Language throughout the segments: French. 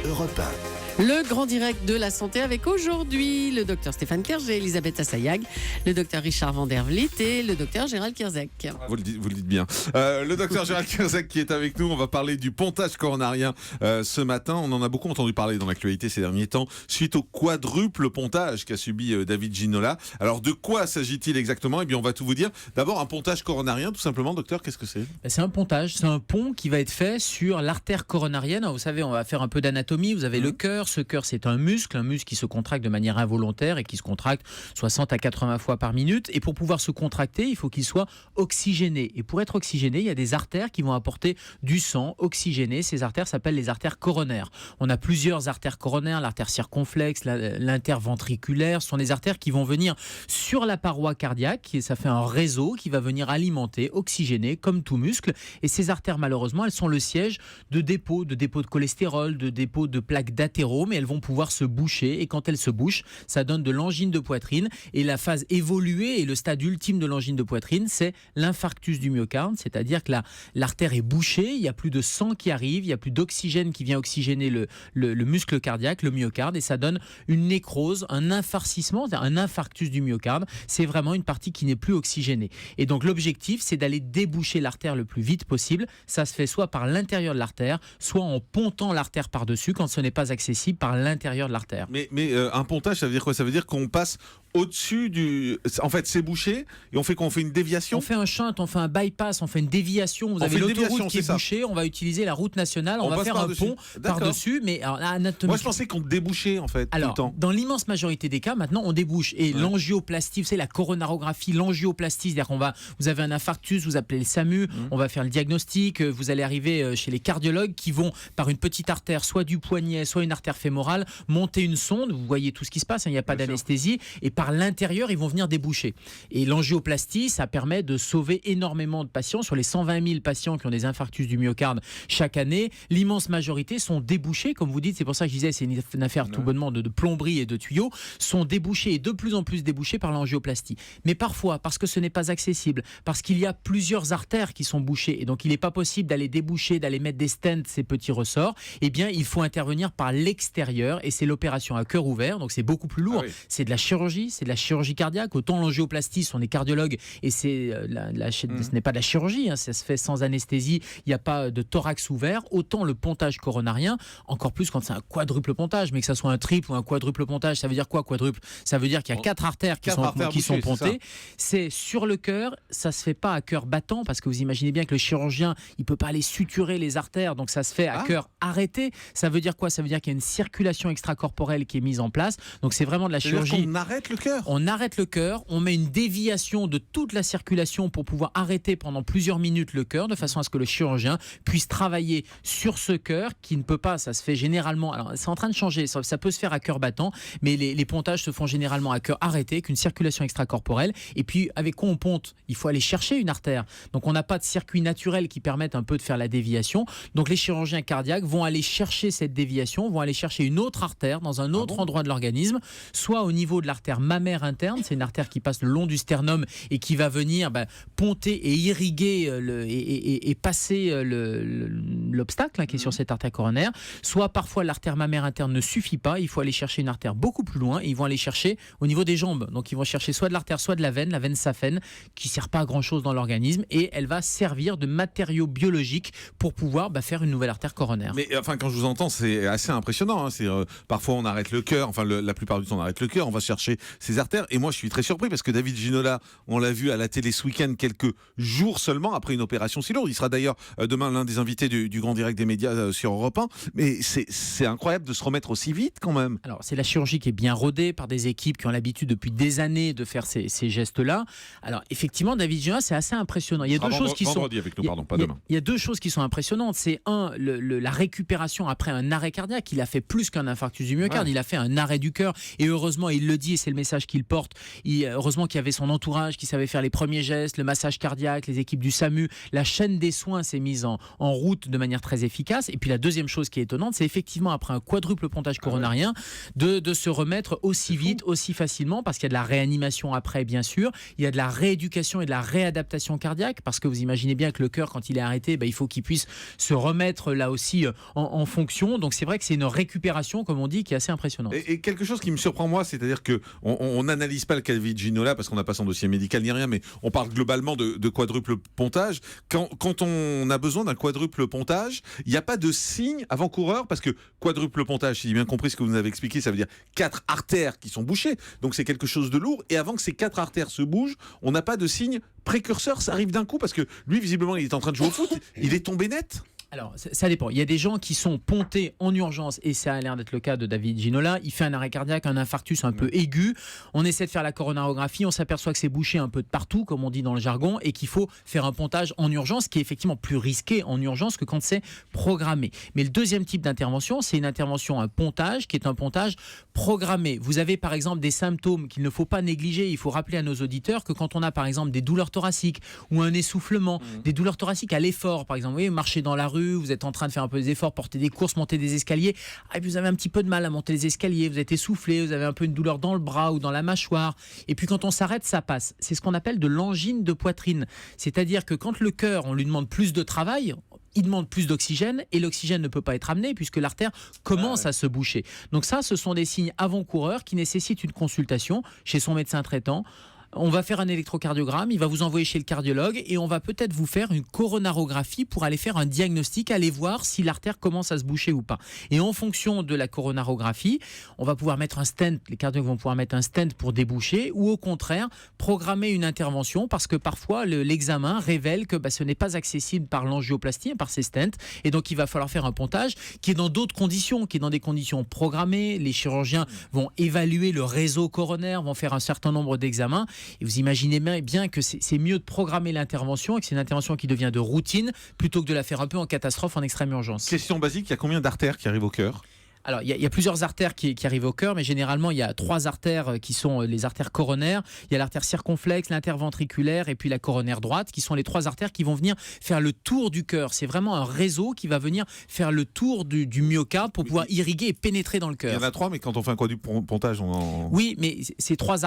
Europe 1. Le grand direct de la santé avec aujourd'hui le docteur Stéphane Kerger, Elisabeth Assayag, le docteur Richard Van der Vliet et le docteur Gérald Kierzek. Vous le dites bien. Le docteur Gérald Kierzek qui est avec nous. On va parler du pontage coronarien ce matin. On en a beaucoup entendu parler dans l'actualité ces derniers temps suite au quadruple pontage qu'a subi David Ginola. Alors de quoi s'agit-il exactement ? Eh bien on va tout vous dire. D'abord un pontage coronarien tout simplement. Docteur, qu'est-ce que c'est ? C'est un pontage, c'est un pont qui va être fait sur l'artère coronarienne. Alors, vous savez, on va faire un peu d'anatomie. Vous avez le cœur. Ce cœur, c'est un muscle qui se contracte de manière involontaire et qui se contracte 60 à 80 fois par minute. Et pour pouvoir se contracter, il faut qu'il soit oxygéné. Et pour être oxygéné, il y a des artères qui vont apporter du sang oxygéné. Ces artères s'appellent les artères coronaires. On a plusieurs artères coronaires, l'artère circonflexe, l'interventriculaire. Ce sont des artères qui vont venir sur la paroi cardiaque et ça fait un réseau qui va venir alimenter, oxygéner, comme tout muscle. Et ces artères, malheureusement, elles sont le siège de dépôts de cholestérol, de dépôts de plaques d'athérome, et elles vont pouvoir se boucher. Et quand elles se bouchent, ça donne de l'angine de poitrine. Et la phase évoluée et le stade ultime de l'angine de poitrine, c'est l'infarctus du myocarde, c'est-à-dire que l'artère est bouchée, il n'y a plus de sang qui arrive, il n'y a plus d'oxygène qui vient oxygéner le muscle cardiaque, le myocarde, et ça donne une nécrose, un infarcissement, un infarctus du myocarde. C'est vraiment une partie qui n'est plus oxygénée. Et donc l'objectif, c'est d'aller déboucher l'artère le plus vite possible. Ça se fait soit par l'intérieur de l'artère, soit en pontant l'artère par-dessus quand ce n'est pas accessible par l'intérieur de l'artère. Mais un pontage, ça veut dire quoi ? Ça veut dire qu'on passe au-dessus du... En fait, c'est bouché et on fait une déviation ? On fait un shunt, on fait un bypass, on fait une déviation. Vous avez l'autoroute qui est bouchée, on va utiliser la route nationale, on va faire un pont par-dessus. Mais anatomiquement... Moi, je pensais qu'on débouchait, en fait, alors, tout le temps. Dans l'immense majorité des cas, maintenant, on débouche. Et l'angioplastie, vous savez, la coronarographie, l'angioplastie, c'est-à-dire vous avez un infarctus, vous appelez le SAMU, on va faire le diagnostic, vous allez arriver chez les cardiologues qui vont, par une petite artère, soit du poignet, soit une artère fémorale, monter une sonde, vous voyez tout ce qui se passe, il n'y a pas d'anesthésie, et par l'intérieur, ils vont venir déboucher. Et l'angioplastie, ça permet de sauver énormément de patients. Sur les 120 000 patients qui ont des infarctus du myocarde chaque année, l'immense majorité sont débouchés, comme vous dites, c'est pour ça que je disais, c'est une affaire tout bonnement de plomberie et de tuyaux, sont débouchés et de plus en plus débouchés par l'angioplastie. Mais parfois, parce que ce n'est pas accessible, parce qu'il y a plusieurs artères qui sont bouchées, et donc il n'est pas possible d'aller déboucher, d'aller mettre des stents, ces petits ressorts, eh bien, il faut intervenir par l'extérieur, et c'est l'opération à cœur ouvert, donc c'est beaucoup plus lourd. C'est de la chirurgie, c'est de la chirurgie cardiaque. Autant l'angioplastie, on est cardiologue, et c'est ce n'est pas de la chirurgie, ça se fait sans anesthésie, il n'y a pas de thorax ouvert. Autant le pontage coronarien, encore plus quand c'est un quadruple pontage, mais que ça soit un triple ou un quadruple pontage, ça veut dire quoi quadruple ? Ça veut dire qu'il y a 4 artères qui sont pontées. C'est sur le cœur, ça se fait pas à cœur battant, parce que vous imaginez bien que le chirurgien, il peut pas aller suturer les artères, donc ça se fait à cœur arrêté. Ça veut dire quoi ? Ça veut dire qu'il y a une circulation extracorporelle qui est mise en place. Donc c'est vraiment de la chirurgie. On arrête le cœur. On arrête le cœur, on met une déviation de toute la circulation pour pouvoir arrêter pendant plusieurs minutes le cœur, de façon à ce que le chirurgien puisse travailler sur ce cœur qui ne peut pas, ça se fait généralement, alors c'est en train de changer, ça peut se faire à cœur battant, mais les pontages se font généralement à cœur arrêté, avec une circulation extracorporelle. Et puis avec quoi on ponte ? Il faut aller chercher une artère. Donc on n'a pas de circuit naturel qui permette un peu de faire la déviation. Donc les chirurgiens cardiaques vont aller chercher cette déviation, vont aller chercher une autre artère dans un autre endroit de l'organisme, soit au niveau de l'artère mammaire interne, c'est une artère qui passe le long du sternum et qui va venir ponter et irriguer et passer l'obstacle qui est sur cette artère coronaire. Soit parfois l'artère mammaire interne ne suffit pas, il faut aller chercher une artère beaucoup plus loin et ils vont aller chercher au niveau des jambes. Donc ils vont chercher soit de l'artère, soit de la veine saphène, qui ne sert pas à grand chose dans l'organisme, et elle va servir de matériau biologique pour pouvoir faire une nouvelle artère coronaire. Mais enfin, quand je vous entends, c'est assez impressionnant. Parfois on arrête le cœur, la plupart du temps on arrête le cœur, on va chercher ces artères. Et moi je suis très surpris parce que David Ginola, on l'a vu à la télé ce week-end quelques jours seulement après une opération si lourde. Il sera d'ailleurs demain l'un des invités du grand direct des médias sur Europe 1. Mais c'est incroyable de se remettre aussi vite quand même. Alors c'est la chirurgie qui est bien rodée par des équipes qui ont l'habitude depuis des années de faire ces gestes-là. Alors effectivement, David Ginola, c'est assez impressionnant. Il y a deux choses qui sont avec nous, pardon, pas demain. Il y a deux choses qui sont impressionnantes. C'est la récupération après un arrêt cardiaque. Il a fait plus qu'un infarctus du myocarde. Il a fait un arrêt du cœur. Et heureusement, il le dit, et c'est le message qu'il porte. Heureusement qu'il y avait son entourage qui savait faire les premiers gestes, le massage cardiaque, les équipes du SAMU. La chaîne des soins s'est mise en route de manière très efficace. Et puis la deuxième chose qui est étonnante, c'est effectivement après un quadruple pontage coronarien, de se remettre aussi vite, aussi facilement, parce qu'il y a de la réanimation après, bien sûr. Il y a de la rééducation et de la réadaptation cardiaque, parce que vous imaginez bien que le cœur, quand il est arrêté, il faut qu'il puisse se remettre là aussi en fonction. Donc c'est vrai que c'est une récupération, comme on dit, qui est assez impressionnante. Et quelque chose qui me surprend moi, c'est-à-dire que on n'analyse pas le cas de David Ginola parce qu'on n'a pas son dossier médical ni rien, mais on parle globalement de quadruple pontage. Quand on a besoin d'un quadruple pontage, il n'y a pas de signe avant-coureur, parce que quadruple pontage, si j'ai bien compris ce que vous nous avez expliqué, ça veut dire 4 artères qui sont bouchées, donc c'est quelque chose de lourd, et avant que ces 4 artères se bougent, on n'a pas de signe précurseur, ça arrive d'un coup, parce que lui, visiblement, il est en train de jouer au foot, il est tombé net. Alors, ça dépend. Il y a des gens qui sont pontés en urgence, et ça a l'air d'être le cas de David Ginola. Il fait un arrêt cardiaque, un infarctus un peu aigu. On essaie de faire la coronarographie, on s'aperçoit que c'est bouché un peu de partout, comme on dit dans le jargon, et qu'il faut faire un pontage en urgence, qui est effectivement plus risqué en urgence que quand c'est programmé. Mais le deuxième type d'intervention, c'est une intervention, un pontage, qui est un pontage programmé. Vous avez par exemple des symptômes qu'il ne faut pas négliger. Il faut rappeler à nos auditeurs que quand on a par exemple des douleurs thoraciques ou un essoufflement, des douleurs thoraciques à l'effort, par exemple, vous voyez, marcher dans la rue, vous êtes en train de faire un peu des efforts, porter des courses, monter des escaliers, et puis vous avez un petit peu de mal à monter les escaliers, vous êtes essoufflé, vous avez un peu une douleur dans le bras ou dans la mâchoire, et puis quand on s'arrête, ça passe. C'est ce qu'on appelle de l'angine de poitrine. C'est-à-dire que quand le cœur, on lui demande plus de travail, il demande plus d'oxygène, et l'oxygène ne peut pas être amené puisque l'artère commence à se boucher. Donc ça, ce sont des signes avant-coureurs qui nécessitent une consultation chez son médecin traitant. On va faire un électrocardiogramme, il va vous envoyer chez le cardiologue, et on va peut-être vous faire une coronarographie pour aller faire un diagnostic, aller voir si l'artère commence à se boucher ou pas. Et en fonction de la coronarographie, on va pouvoir mettre un stent, les cardiologues vont pouvoir mettre un stent pour déboucher, ou au contraire programmer une intervention, parce que parfois l'examen révèle que ce n'est pas accessible par l'angioplastie, par ces stents, et donc il va falloir faire un pontage qui est dans d'autres conditions, qui est dans des conditions programmées. Les chirurgiens vont évaluer le réseau coronaire, vont faire un certain nombre d'examens. Et vous imaginez bien que c'est mieux de programmer l'intervention, et que c'est une intervention qui devient de routine, plutôt que de la faire un peu en catastrophe, en extrême urgence. Question basique, il y a combien d'artères qui arrivent au cœur ? Alors, il y a plusieurs artères qui arrivent au cœur, mais généralement, il y a 3 artères qui sont les artères coronaires. Il y a l'artère circonflexe, l'interventriculaire et puis la coronaire droite, qui sont les 3 artères qui vont venir faire le tour du cœur. C'est vraiment un réseau qui va venir faire le tour du myocarde pour pouvoir irriguer et pénétrer dans le cœur. Il y en a 3, mais quand on fait un quadruple pontage, Oui, mais ces trois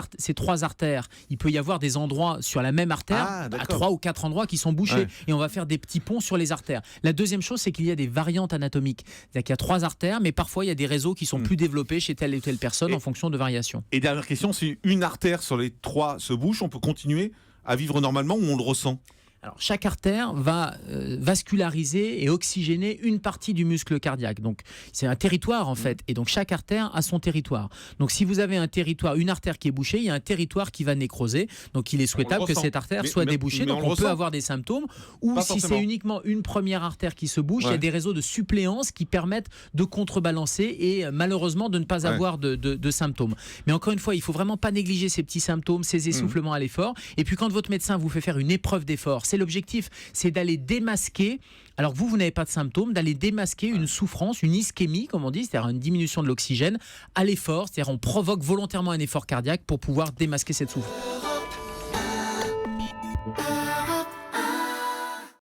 artères, il peut y avoir des endroits sur la même artère, à 3 ou 4 endroits qui sont bouchés. Ouais. Et on va faire des petits ponts sur les artères. La deuxième chose, c'est qu'il y a des variantes anatomiques. C'est-à-dire qu'il y a 3 artères, mais parfois, il y a des réseaux qui sont plus développés chez telle ou telle personne en fonction de variations. Et dernière question, si une artère sur les 3 se bouche, on peut continuer à vivre normalement ou on le ressent ? Alors, chaque artère va vasculariser et oxygéner une partie du muscle cardiaque. Donc, c'est un territoire en fait. Et donc, chaque artère a son territoire. Donc, si vous avez un territoire, une artère qui est bouchée, il y a un territoire qui va nécroser. Donc, il est souhaitable que cette artère soit débouchée. Donc, on peut avoir des symptômes. Ou si c'est uniquement une première artère qui se bouche, il y a des réseaux de suppléance qui permettent de contrebalancer et malheureusement de ne pas avoir de symptômes. Mais encore une fois, il ne faut vraiment pas négliger ces petits symptômes, ces essoufflements à l'effort. Et puis, quand votre médecin vous fait faire une épreuve d'effort, c'est l'objectif, c'est d'aller démasquer, alors vous n'avez pas de symptômes, d'aller démasquer une souffrance, une ischémie, comme on dit, c'est-à-dire une diminution de l'oxygène à l'effort, c'est-à-dire on provoque volontairement un effort cardiaque pour pouvoir démasquer cette souffrance.